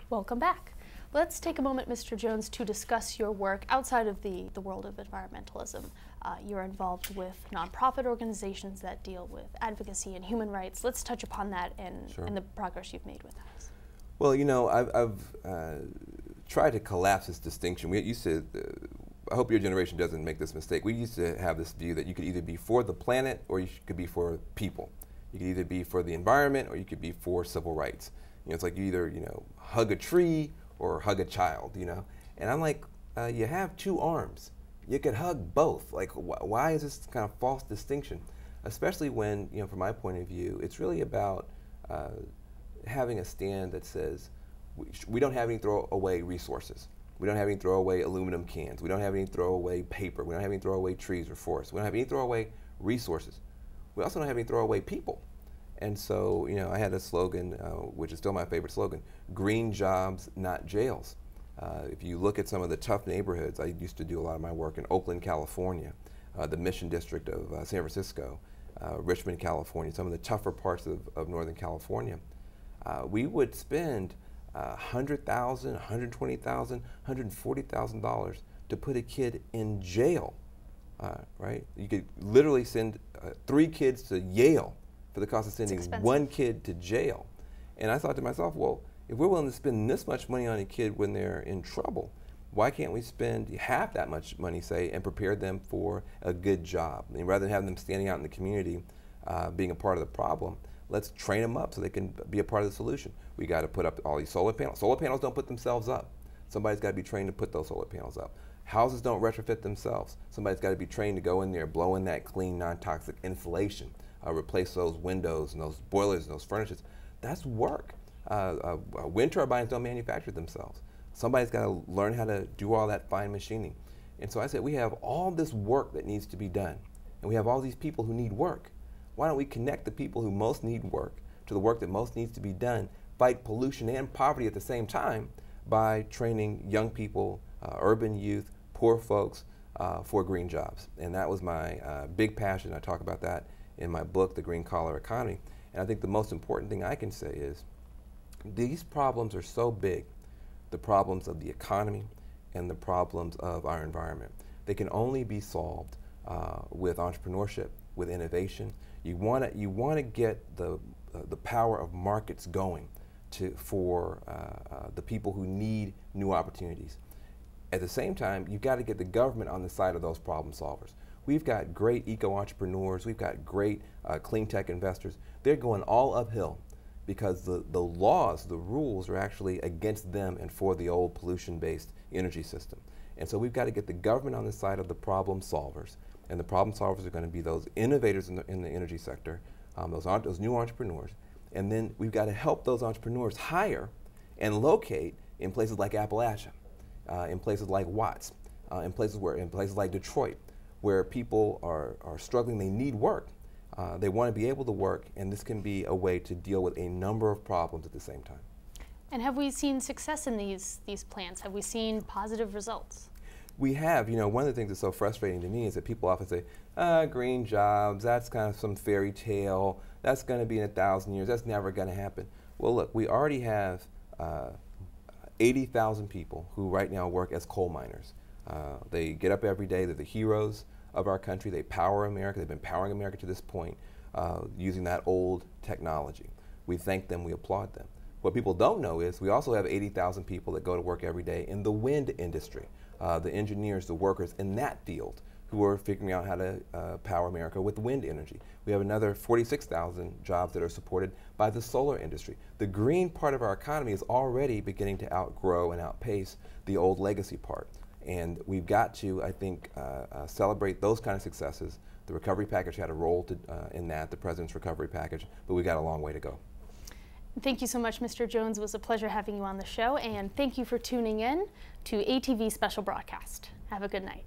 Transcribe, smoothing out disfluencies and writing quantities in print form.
Welcome back. Let's take a moment, Mr. Jones, to discuss your work outside of the world of environmentalism. You're involved with nonprofit organizations that deal with advocacy and human rights. Let's touch upon that and the progress you've made with that. Well, you know, I've tried to collapse this distinction. We used to, I hope your generation doesn't make this mistake. We used to have this view that you could either be for the planet or you could be for people. You could either be for the environment or you could be for civil rights. You know, it's like you either, you know, hug a tree or hug a child, you know. And I'm like, you have two arms. You could hug both. Like, why is this kind of false distinction? Especially when, you know, from my point of view, it's really about having a stand that says we don't have any throwaway resources. We don't have any throwaway aluminum cans. We don't have any throwaway paper. We don't have any throwaway trees or forests. We don't have any throwaway resources. We also don't have any throwaway people. And so, you know, I had a slogan, which is still my favorite slogan, green jobs, not jails. If you look at some of the tough neighborhoods, I used to do a lot of my work in Oakland, California, the Mission District of San Francisco, Richmond, California, some of the tougher parts of Northern California. We would spend $100,000, $120,000, $140,000 to put a kid in jail, right? You could literally send 3 kids to Yale for the cost of sending 1 kid to jail. And I thought to myself, well, if we're willing to spend this much money on a kid when they're in trouble, why can't we spend half that much money, say, and prepare them for a good job? I mean, rather than having them standing out in the community being a part of the problem, let's train them up so they can be a part of the solution. We got to put up all these solar panels. Solar panels don't put themselves up. Somebody's got to be trained to put those solar panels up. Houses don't retrofit themselves. Somebody's got to be trained to go in there, blow in that clean, non-toxic insulation, replace those windows and those boilers and those furnaces. That's work. Wind turbines don't manufacture themselves. Somebody's got to learn how to do all that fine machining. And so I said, we have all this work that needs to be done, and we have all these people who need work. Why don't we connect the people who most need work to the work that most needs to be done, fight pollution and poverty at the same time by training young people, urban youth, poor folks for green jobs. And that was my big passion. I talk about that in my book, The Green Collar Economy. And I think the most important thing I can say is these problems are so big, the problems of the economy and the problems of our environment. They can only be solved with entrepreneurship, with innovation. You want to get the power of markets going for the people who need new opportunities. At the same time, you've got to get the government on the side of those problem solvers. We've got great eco-entrepreneurs. We've got great clean tech investors. They're going all uphill because the laws, the rules are actually against them and for the old pollution-based energy system. And so we've got to get the government on the side of the problem solvers. And the problem solvers are going to be those innovators in the energy sector, those new entrepreneurs. And then we've got to help those entrepreneurs hire and locate in places like Appalachia, in places like Watts, in places like Detroit, where people are struggling. They need work. They want to be able to work, and this can be a way to deal with a number of problems at the same time. And have we seen success in these plans? Have we seen positive results? We have. You know, one of the things that's so frustrating to me is that people often say, green jobs, that's kind of some fairy tale, that's going to be in 1,000 years, that's never going to happen. Well, look, we already have 80,000 people who right now work as coal miners. They get up every day, they're the heroes of our country, they power America, they've been powering America to this point using that old technology. We thank them, we applaud them. What people don't know is we also have 80,000 people that go to work every day in the wind industry, the engineers, the workers in that field who are figuring out how to power America with wind energy. We have another 46,000 jobs that are supported by the solar industry. The green part of our economy is already beginning to outgrow and outpace the old legacy part. And we've got to, I think, celebrate those kind of successes. The recovery package had a role in that, the President's recovery package, but we've got a long way to go. Thank you so much, Mr. Jones. It was a pleasure having you on the show, and thank you for tuning in to ATV Special Broadcast. Have a good night.